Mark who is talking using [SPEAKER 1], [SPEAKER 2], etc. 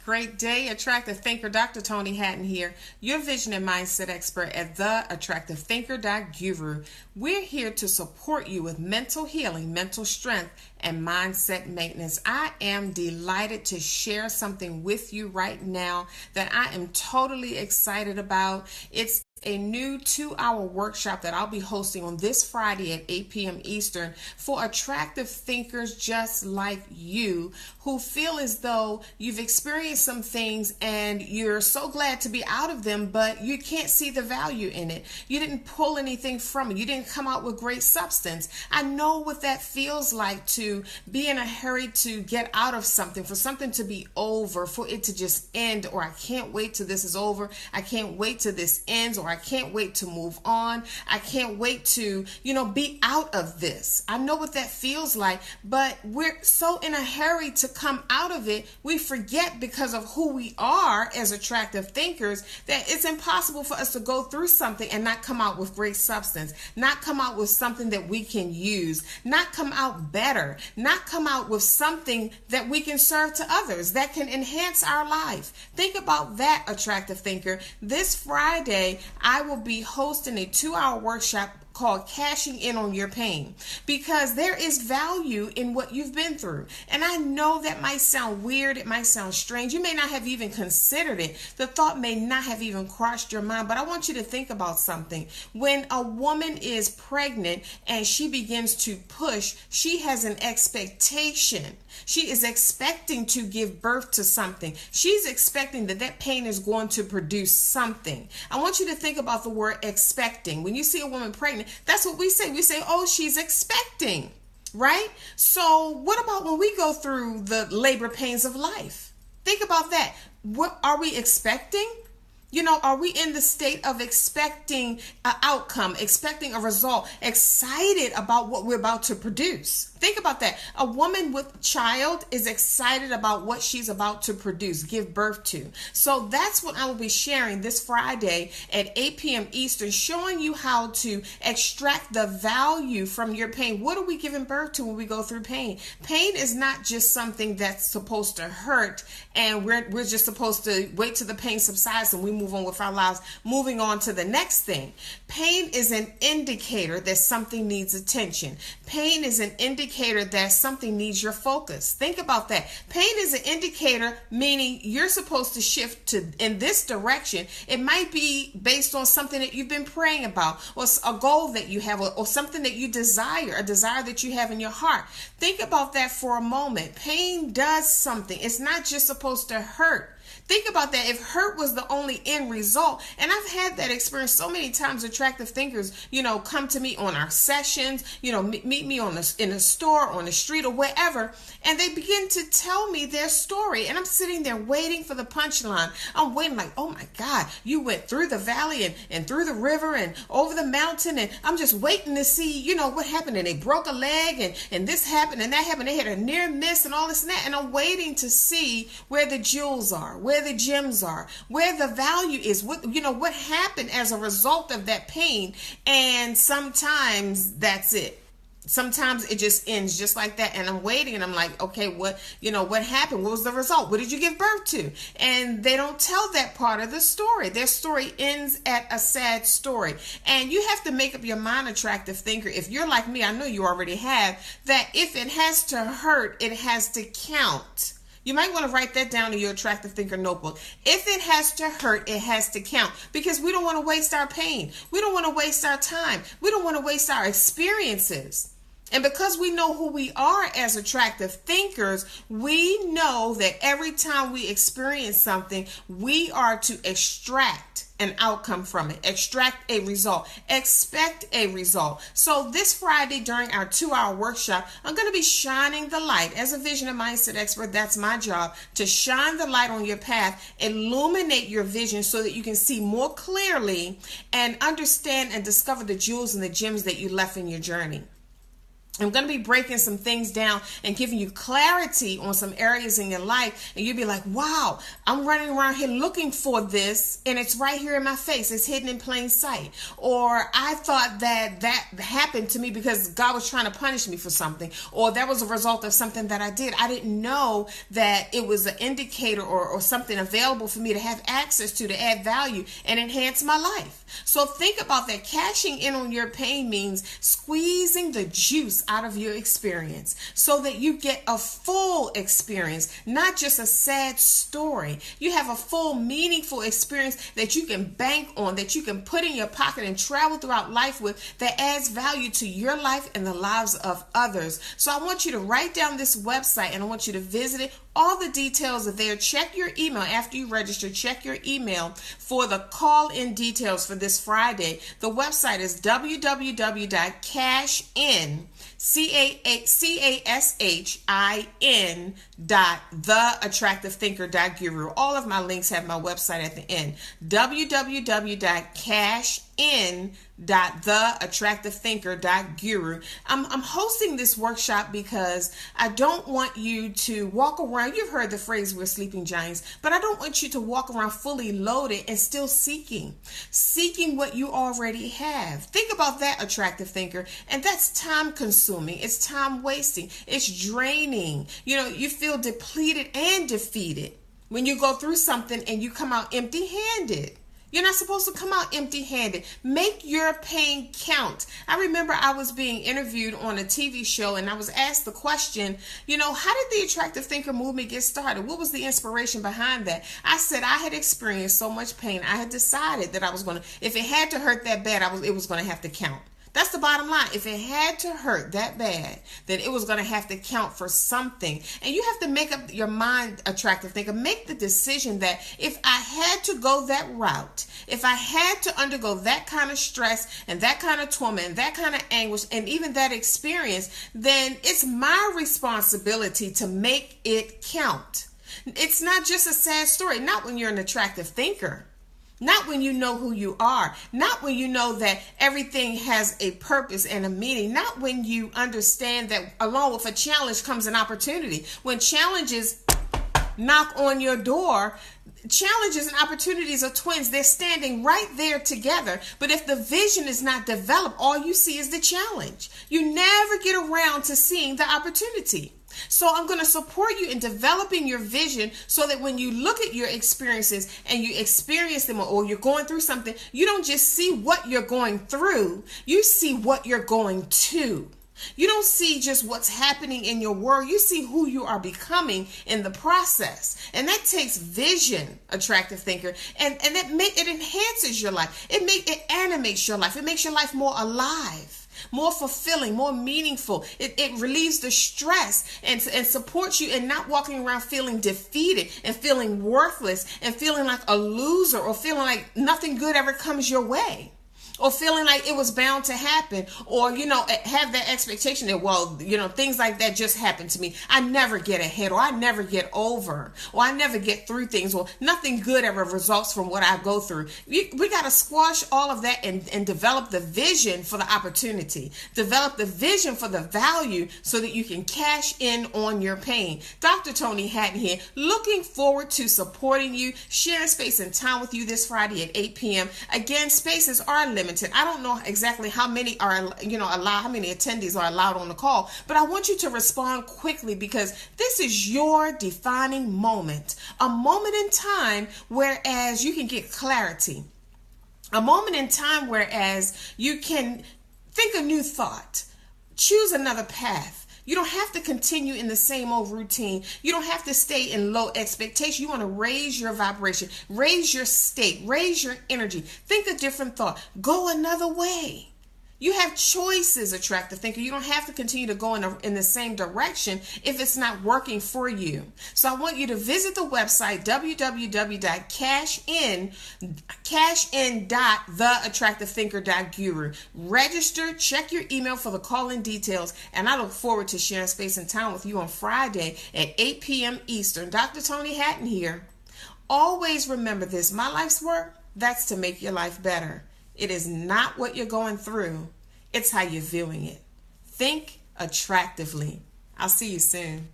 [SPEAKER 1] Great day, attractive thinker. Dr. Toni Hatton here, your vision and mindset expert at the Attractive Thinker Guru. We're here to support you with mental healing, mental strength, and mindset maintenance. I am delighted to share something with you right now that I am totally excited about. It's a new 2-hour workshop that I'll be hosting on this Friday at 8 p.m. Eastern for attractive thinkers just like you who feel as though you've experienced some things and you're so glad to be out of them, but you can't see the value in it. You didn't pull anything from it. You didn't come out with great substance. I know what that feels like, to be in a hurry to get out of something, for something to be over, for it to just end, or I can't wait till this is over. I can't wait till this ends, or I can't wait to move on. I can't wait to, be out of this. I know what that feels like, but we're so in a hurry to come out of it, we forget, because of who we are as attractive thinkers, that it's impossible for us to go through something and not come out with great substance, not come out with something that we can use, not come out better, not come out with something that we can serve to others, that can enhance our life. Think about that, attractive thinker. This Friday, I will be hosting a 2-hour workshop called Cashing In on Your Pain, because there is value in what you've been through. And I know that might sound weird, it might sound strange, you may not have even considered it, the thought may not have even crossed your mind, but I want you to think about something. When a woman is pregnant and she begins to push, she has an expectation. She is expecting to give birth to something. She's expecting that pain is going to produce something. I want you to think about the word expecting. When you see a woman pregnant, that's what we say. We say, oh, she's expecting, right? So what about when we go through the labor pains of life? Think about that. What are we expecting? Are we in the state of expecting an outcome, expecting a result, excited about what we're about to produce? Think about that. A woman with child is excited about what she's about to produce, give birth to. So that's what I will be sharing this Friday at 8 p.m. Eastern, showing you how to extract the value from your pain. What are we giving birth to when we go through pain? Pain is not just something that's supposed to hurt and we're just supposed to wait till the pain subsides and we move on with our lives, moving on to the next thing. Pain is an indicator that something needs attention. Pain is an indicator that something needs your focus. Think about that. Pain is an indicator, meaning you're supposed to shift in this direction. It might be based on something that you've been praying about, or a goal that you have, or something that you desire, a desire that you have in your heart. Think about that for a moment. Pain does something. It's not just supposed to hurt. Think about that. If hurt was the only end result, and I've had that experience so many times, attractive thinkers, come to me on our sessions, meet me in a store, on the street, or wherever, and they begin to tell me their story, and I'm sitting there waiting for the punchline. I'm waiting like, oh my God, you went through the valley and through the river and over the mountain, and I'm just waiting to see, what happened, and they broke a leg, and this happened, and that happened, they had a near miss, and all this and that, and I'm waiting to see where the jewels are, where the gems are, where the value is, what happened as a result of that pain. And sometimes that's it. Sometimes it just ends just like that, and I'm waiting, and I'm like, okay, what happened? What was the result? What did you give birth to? And they don't tell that part of the story. Their story ends at a sad story. And you have to make up your mind, attractive thinker. If you're like me, I know you already have, that if it has to hurt, it has to count. You might want to write that down in your attractive thinker notebook. If it has to hurt, it has to count, because we don't want to waste our pain. We don't want to waste our time. We don't want to waste our experiences. And because we know who we are as attractive thinkers, we know that every time we experience something, we are to extract an outcome from it, extract a result, expect a result. So this Friday during our 2-hour workshop, I'm going to be shining the light. As a vision and mindset expert, that's my job, to shine the light on your path, illuminate your vision so that you can see more clearly and understand and discover the jewels and the gems that you left in your journey. I'm going to be breaking some things down and giving you clarity on some areas in your life. And you'll be like, wow, I'm running around here looking for this and it's right here in my face. It's hidden in plain sight. Or I thought that happened to me because God was trying to punish me for something. Or that was a result of something that I did. I didn't know that it was an indicator or something available for me to have access to add value and enhance my life. So think about that. Cashing in on your pain means squeezing the juice out of your experience so that you get a full experience, not just a sad story. You have a full, meaningful experience that you can bank on, that you can put in your pocket and travel throughout life with, that adds value to your life and the lives of others. So I want you to write down this website and I want you to visit it. All the details are there. Check your email after you register. Check your email for the call-in details for this Friday. The website is www.cashin.theattractivethinker.guru. All of my links have my website at the end. www.cashin.theattractivethinker.guru. I'm hosting this workshop because I don't want you to walk around. You've heard the phrase, we're sleeping giants, but I don't want you to walk around fully loaded and still seeking what you already have. Think about that, attractive thinker. And that's time consuming. It's time wasting. It's draining. You feel depleted and defeated when you go through something and you come out empty handed. You're not supposed to come out empty-handed. Make your pain count. I remember I was being interviewed on a TV show and I was asked the question, how did the Attractive Thinker movement get started? What was the inspiration behind that? I said I had experienced so much pain. I had decided that I was going to, if it had to hurt that bad, it was going to have to count. That's the bottom line. If it had to hurt that bad, then it was going to have to count for something. And you have to make up your mind, attractive thinker. Make the decision that if I had to go that route, if I had to undergo that kind of stress and that kind of torment and that kind of anguish and even that experience, then it's my responsibility to make it count. It's not just a sad story. Not when you're an attractive thinker. Not when you know who you are. Not when you know that everything has a purpose and a meaning. Not when you understand that along with a challenge comes an opportunity. When challenges knock on your door, challenges and opportunities are twins. They're standing right there together. But if the vision is not developed, all you see is the challenge. You never get around to seeing the opportunity. So I'm going to support you in developing your vision so that when you look at your experiences and you experience them or you're going through something, you don't just see what you're going through, you see what you're going to. You don't see just what's happening in your world. You see who you are becoming in the process. And that takes vision, attractive thinker. And it enhances your life. It animates your life. It makes your life more alive, more fulfilling, more meaningful. It relieves the stress and supports you in not walking around feeling defeated and feeling worthless and feeling like a loser or feeling like nothing good ever comes your way. Or feeling like it was bound to happen, or, have that expectation that, things like that just happen to me. I never get ahead, or I never get over, or I never get through things, or nothing good ever results from what I go through. We got to squash all of that and develop the vision for the opportunity. Develop the vision for the value so that you can cash in on your pain. Dr. Toni Hatton here, looking forward to supporting you, sharing space and time with you this Friday at 8 p.m. Again, spaces are limited. I don't know exactly how many are, allowed, how many attendees are allowed on the call, but I want you to respond quickly because this is your defining moment, a moment in time whereas you can get clarity, a moment in time whereas you can think a new thought, choose another path. You don't have to continue in the same old routine. You don't have to stay in low expectation. You want to raise your vibration, raise your state, raise your energy. Think a different thought. Go another way. You have choices, attractive thinker. You don't have to continue to go in the same direction if it's not working for you. So I want you to visit the website, www.cashin.theattractivethinker.guru. Register, check your email for the call-in details, and I look forward to sharing space and time with you on Friday at 8 p.m. Eastern. Dr. Toni Hatton here. Always remember this, my life's work, that's to make your life better. It is not what you're going through. It's how you're viewing it. Think attractively. I'll see you soon.